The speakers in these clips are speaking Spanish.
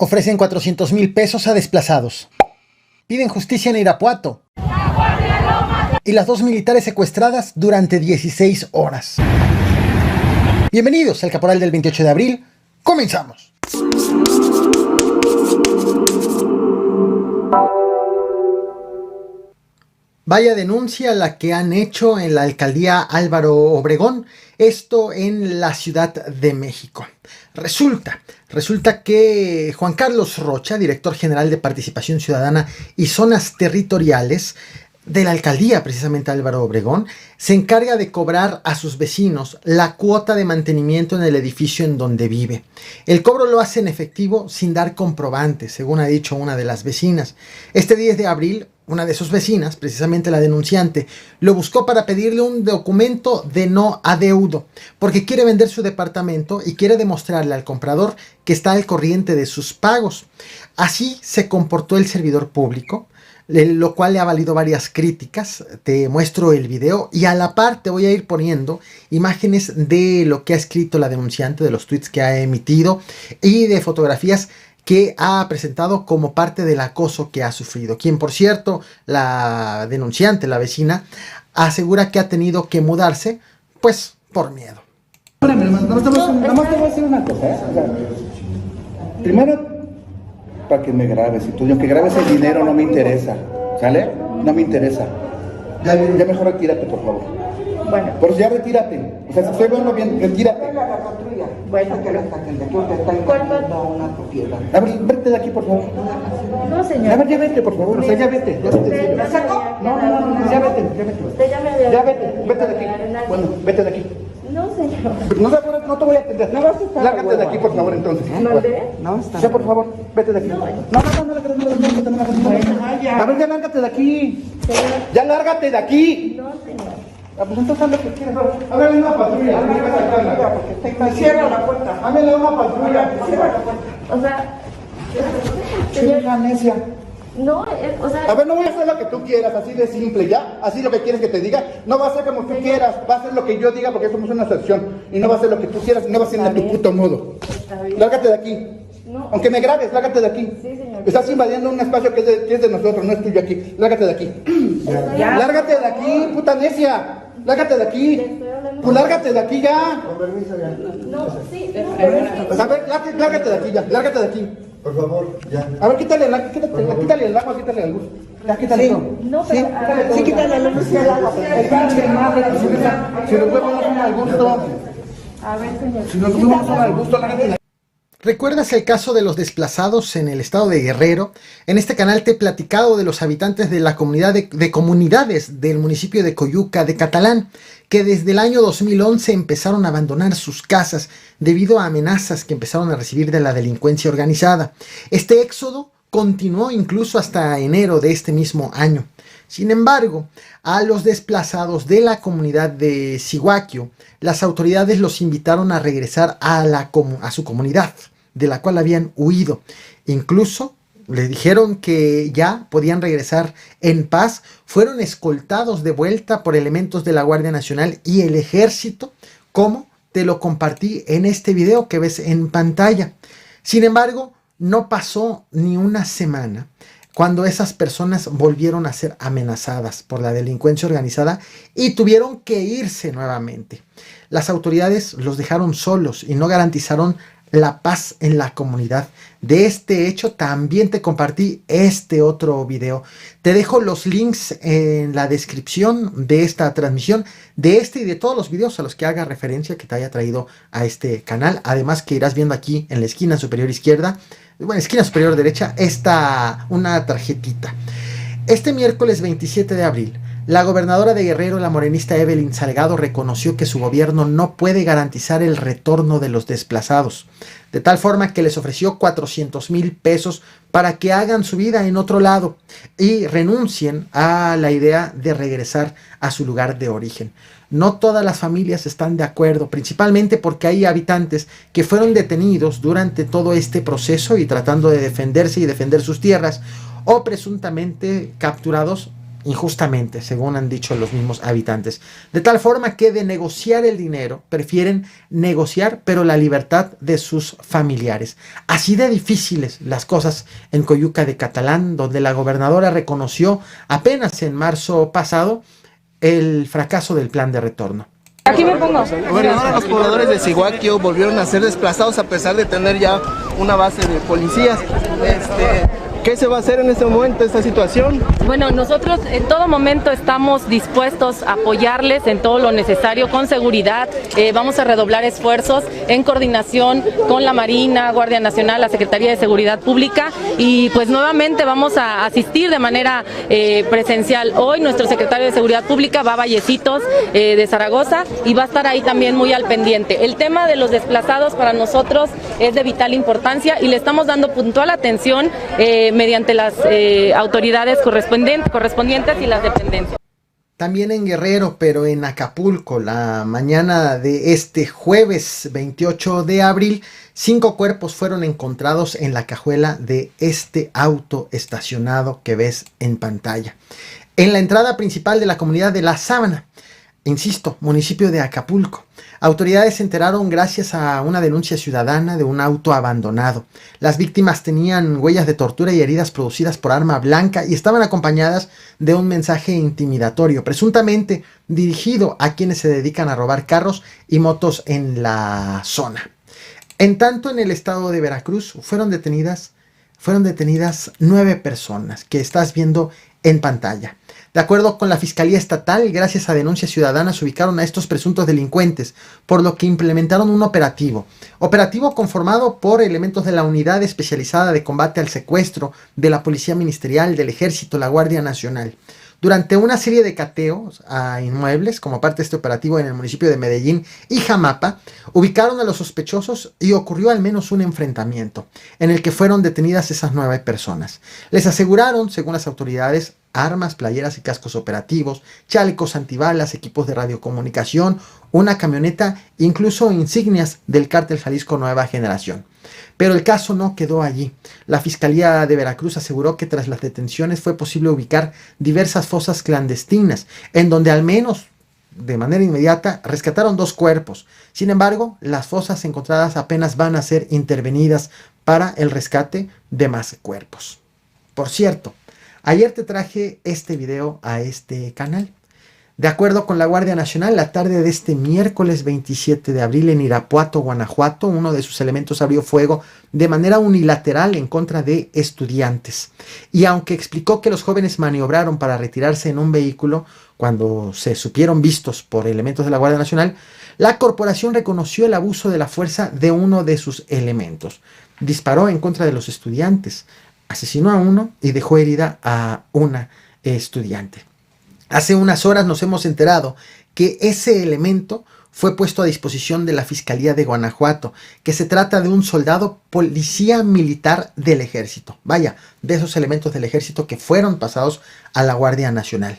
Ofrecen 400,000 pesos a desplazados. Piden justicia en Irapuato. Y las 2 militares secuestradas durante 16 horas. Bienvenidos al Caporal del 28 de abril. ¡Comenzamos! Vaya denuncia la que han hecho en la alcaldía Álvaro Obregón, esto en la Ciudad de México. Resulta que Juan Carlos Rocha, director general de Participación Ciudadana y Zonas Territoriales de la alcaldía, precisamente Álvaro Obregón, se encarga de cobrar a sus vecinos la cuota de mantenimiento en el edificio en donde vive. El cobro lo hace en efectivo sin dar comprobantes, según ha dicho una de las vecinas. Este 10 de abril, una de sus vecinas, precisamente la denunciante, lo buscó para pedirle un documento de no adeudo, porque quiere vender su departamento y quiere demostrarle al comprador que está al corriente de sus pagos. Así se comportó el servidor público, lo cual le ha valido varias críticas. Te muestro el video y a la par te voy a ir poniendo imágenes de lo que ha escrito la denunciante, de los tweets que ha emitido y de fotografías que ha presentado como parte del acoso que ha sufrido. Quien, por cierto, la denunciante, la vecina, asegura que ha tenido que mudarse, pues, por miedo. Espérame, hermano, nada más te voy a decir una cosa, ¿eh? O sea, primero, para que me grabes, y tú, aunque grabes el dinero no me interesa, ¿sale? No me interesa. Ya mejor retírate, por favor. Bueno. Por eso ya retírate. O sea, si estoy viendo bien, retírate. Venga la patrulla. Bueno, que lo saquen de aquí, porque está invadiendo una propiedad. A ver, vete de aquí, por favor. No, señor. A ver, ya vete, por favor. O sea, ya vete. Ya vete. ¿Me sacó? No, ya vete. Usted ya me había... Ya vete de aquí. Bueno, vete de aquí. No, señor. No te voy a atender. No vas a estar. Lárgate de aquí, por favor, entonces. ¿Mandé? No, está. Ya, por favor, vete de aquí. No. A ver, ya lárgate de aquí. Ya lárgate de aquí. No, señor. Pues entonces haz lo que quieras. Hágale una patrulla. Cierra la puerta. Hágale una patrulla. O sea... Señora necia. No, o sea... A ver, no voy a hacer lo que tú quieras, así de simple, ¿ya? Así lo que quieres que te diga. No va a ser como tú quieras, va a ser lo que yo diga porque somos una asociación. Y no va a ser lo que tú quieras, no va a ser a tu puto modo. Está bien. Lárgate de aquí. No. Aunque me grabes, lárgate de aquí. Sí, señor. Estás invadiendo un espacio que es de nosotros, no es tuyo aquí. Lárgate de aquí. Ya. Lárgate de aquí, puta necia. Lárgate de aquí. Pues lárgate de aquí ya. No, sí, no, A ver, lárgate de aquí ya. Lárgate de aquí. Por favor, ya. A ver, quítale el agua, quítale la luz. Ya, quítale todo. no, pero... Sí, quítale la luz. El padre, madre, si los huevos no son al gusto. A ver, señor. Si los huevos no son al gusto, lárgate de aquí. ¿Recuerdas el caso de los desplazados en el estado de Guerrero? En este canal te he platicado de los habitantes de la comunidad de comunidades del municipio de Coyuca de Catalán, que desde el año 2011 empezaron a abandonar sus casas debido a amenazas que empezaron a recibir de la delincuencia organizada. Este éxodo continuó incluso hasta enero de este mismo año. Sin embargo, a los desplazados de la comunidad de Cihuaquio, las autoridades los invitaron a regresar a su comunidad, de la cual habían huido. Incluso les dijeron que ya podían regresar en paz. Fueron escoltados de vuelta por elementos de la Guardia Nacional y el Ejército, como te lo compartí en este video que ves en pantalla. Sin embargo, no pasó ni una semana cuando esas personas volvieron a ser amenazadas por la delincuencia organizada y tuvieron que irse nuevamente. Las autoridades los dejaron solos y no garantizaron la paz en la comunidad. De este hecho también te compartí este otro video. Te dejo los links en la descripción de esta transmisión, de este y de todos los videos a los que haga referencia que te haya traído a este canal. Además que irás viendo aquí en la esquina superior izquierda, bueno, esquina superior derecha, una tarjetita. Este miércoles 27 de abril, la gobernadora de Guerrero, la morenista Evelyn Salgado, reconoció que su gobierno no puede garantizar el retorno de los desplazados, de tal forma que les ofreció 400,000 pesos para que hagan su vida en otro lado y renuncien a la idea de regresar a su lugar de origen. No todas las familias están de acuerdo, principalmente porque hay habitantes que fueron detenidos durante todo este proceso y tratando de defenderse y defender sus tierras, o presuntamente capturados injustamente, según han dicho los mismos habitantes. De tal forma que de negociar el dinero, prefieren negociar, pero la libertad de sus familiares. Así de difíciles las cosas en Coyuca de Catalán, donde la gobernadora reconoció apenas en marzo pasado el fracaso del plan de retorno. Aquí me pongo. Gobernador, los pobladores de Cihuaquio volvieron a ser desplazados a pesar de tener ya una base de policías. ¿Qué se va a hacer en este momento, esta situación? Bueno, nosotros en todo momento estamos dispuestos a apoyarles en todo lo necesario con seguridad. Vamos a redoblar esfuerzos en coordinación con la Marina, Guardia Nacional, la Secretaría de Seguridad Pública y pues nuevamente vamos a asistir de manera presencial. Hoy nuestro secretario de Seguridad Pública va a Vallecitos de Zaragoza y va a estar ahí también muy al pendiente. El tema de los desplazados para nosotros es de vital importancia y le estamos dando puntual atención mediante las autoridades correspondientes y las dependencias. También en Guerrero, pero en Acapulco, la mañana de este jueves 28 de abril, 5 cuerpos fueron encontrados en la cajuela de este auto estacionado que ves en pantalla, en la entrada principal de la comunidad de La Sábana, insisto, municipio de Acapulco. Autoridades se enteraron gracias a una denuncia ciudadana de un auto abandonado. Las víctimas tenían huellas de tortura y heridas producidas por arma blanca y estaban acompañadas de un mensaje intimidatorio, presuntamente dirigido a quienes se dedican a robar carros y motos en la zona. En tanto, en el estado de Veracruz fueron detenidas 9 personas que estás viendo en pantalla. De acuerdo con la Fiscalía Estatal, gracias a denuncias ciudadanas ubicaron a estos presuntos delincuentes, por lo que implementaron un operativo conformado por elementos de la Unidad Especializada de Combate al Secuestro, de la Policía Ministerial, del Ejército, la Guardia Nacional. Durante una serie de cateos a inmuebles, como parte de este operativo en el municipio de Medellín y Jamapa, ubicaron a los sospechosos y ocurrió al menos un enfrentamiento, en el que fueron detenidas esas 9 personas. Les aseguraron, según las autoridades, armas, playeras y cascos operativos, chalecos antibalas, equipos de radiocomunicación, una camioneta, incluso insignias del Cártel Jalisco Nueva Generación. Pero el caso no quedó allí. La Fiscalía de Veracruz aseguró que tras las detenciones fue posible ubicar diversas fosas clandestinas, en donde al menos de manera inmediata rescataron 2 cuerpos. Sin embargo, las fosas encontradas apenas van a ser intervenidas para el rescate de más cuerpos. Por cierto, ayer te traje este video a este canal. De acuerdo con la Guardia Nacional, la tarde de este miércoles 27 de abril en Irapuato, Guanajuato, uno de sus elementos abrió fuego de manera unilateral en contra de estudiantes. Y aunque explicó que los jóvenes maniobraron para retirarse en un vehículo cuando se supieron vistos por elementos de la Guardia Nacional, la corporación reconoció el abuso de la fuerza de uno de sus elementos. Disparó en contra de los estudiantes, asesinó a uno y dejó herida a una estudiante. Hace unas horas nos hemos enterado que ese elemento fue puesto a disposición de la Fiscalía de Guanajuato, que se trata de un soldado policía militar del ejército. Vaya, de esos elementos del ejército que fueron pasados a la Guardia Nacional.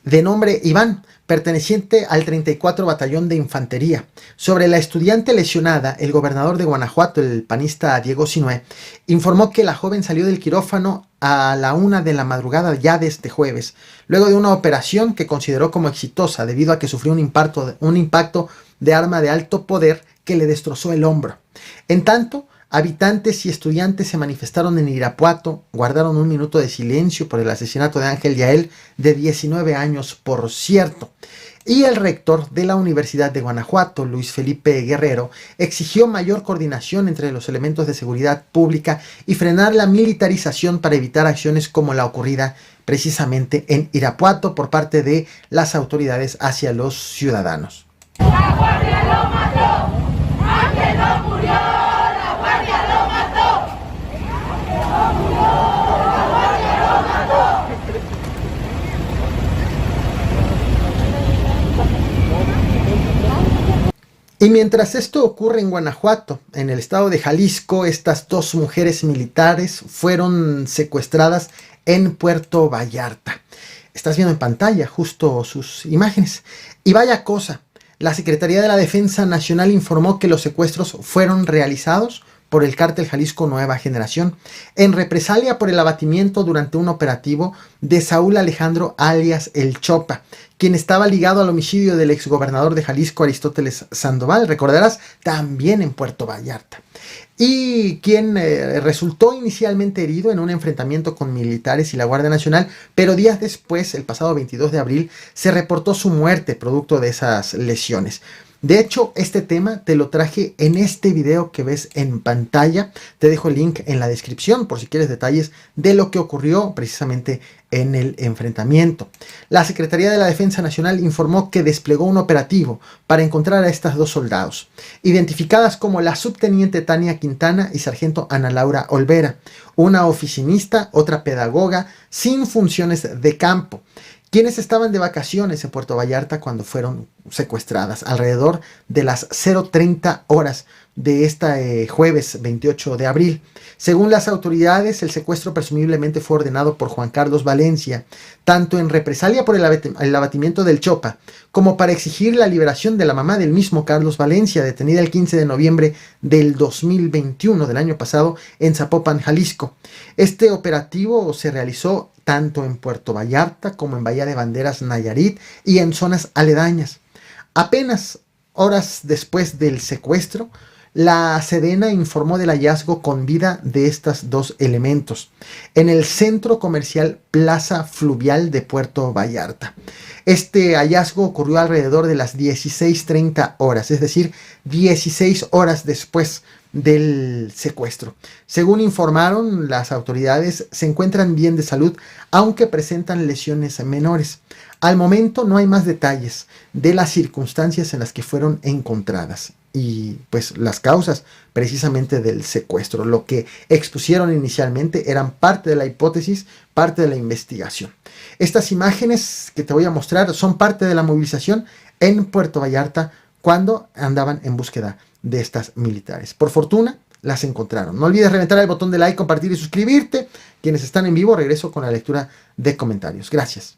De nombre Iván, perteneciente al 34 Batallón de Infantería. Sobre la estudiante lesionada, el gobernador de Guanajuato, el panista Diego Sinue, informó que la joven salió del quirófano a la 1 de la madrugada ya de este jueves, luego de una operación que consideró como exitosa debido a que sufrió un impacto de arma de alto poder que le destrozó el hombro. En tanto, habitantes y estudiantes se manifestaron en Irapuato, guardaron un minuto de silencio por el asesinato de Ángel Yael, de 19 años, por cierto. Y el rector de la Universidad de Guanajuato, Luis Felipe Guerrero, exigió mayor coordinación entre los elementos de seguridad pública y frenar la militarización para evitar acciones como la ocurrida precisamente en Irapuato por parte de las autoridades hacia los ciudadanos. La guardia lo mató, Ángel no murió, la guardia lo mató. Ángel no murió, la guardia lo mató. Y mientras esto ocurre en Guanajuato, en el estado de Jalisco, estas 2 mujeres militares fueron secuestradas en Puerto Vallarta. Estás viendo en pantalla justo sus imágenes. Y vaya cosa, la Secretaría de la Defensa Nacional informó que los secuestros fueron realizados por el cártel Jalisco Nueva Generación, en represalia por el abatimiento durante un operativo de Saúl Alejandro alias El Chopa, quien estaba ligado al homicidio del exgobernador de Jalisco Aristóteles Sandoval, recordarás, también en Puerto Vallarta, y quien resultó inicialmente herido en un enfrentamiento con militares y la Guardia Nacional, pero días después, el pasado 22 de abril, se reportó su muerte producto de esas lesiones. De hecho, este tema te lo traje en este video que ves en pantalla. Te dejo el link en la descripción por si quieres detalles de lo que ocurrió precisamente en el enfrentamiento. La Secretaría de la Defensa Nacional informó que desplegó un operativo para encontrar a estas dos soldados, identificadas como la subteniente Tania Quintana y sargento Ana Laura Olvera, una oficinista, otra pedagoga, sin funciones de campo, quienes estaban de vacaciones en Puerto Vallarta cuando fueron secuestradas, alrededor de las 0:30 horas de este jueves 28 de abril. Según las autoridades, el secuestro presumiblemente fue ordenado por Juan Carlos Valencia, tanto en represalia por el abatimiento del Chopa, como para exigir la liberación de la mamá del mismo Carlos Valencia, detenida el 15 de noviembre del 2021, del año pasado, en Zapopan, Jalisco. Este operativo se realizó tanto en Puerto Vallarta como en Bahía de Banderas, Nayarit, y en zonas aledañas. Apenas horas después del secuestro, la Sedena informó del hallazgo con vida de estos dos elementos en el centro comercial Plaza Fluvial de Puerto Vallarta. Este hallazgo ocurrió alrededor de las 16:30 horas, es decir, 16 horas después del secuestro. Según informaron las autoridades, se encuentran bien de salud, aunque presentan lesiones menores. Al momento no hay más detalles de las circunstancias en las que fueron encontradas y pues las causas precisamente del secuestro. Lo que expusieron inicialmente eran parte de la hipótesis, parte de la investigación. Estas imágenes que te voy a mostrar son parte de la movilización en Puerto Vallarta cuando andaban en búsqueda de estas militares. Por fortuna las encontraron. No olvides reventar el botón de like, compartir y suscribirte. Quienes están en vivo, regreso con la lectura de comentarios. Gracias.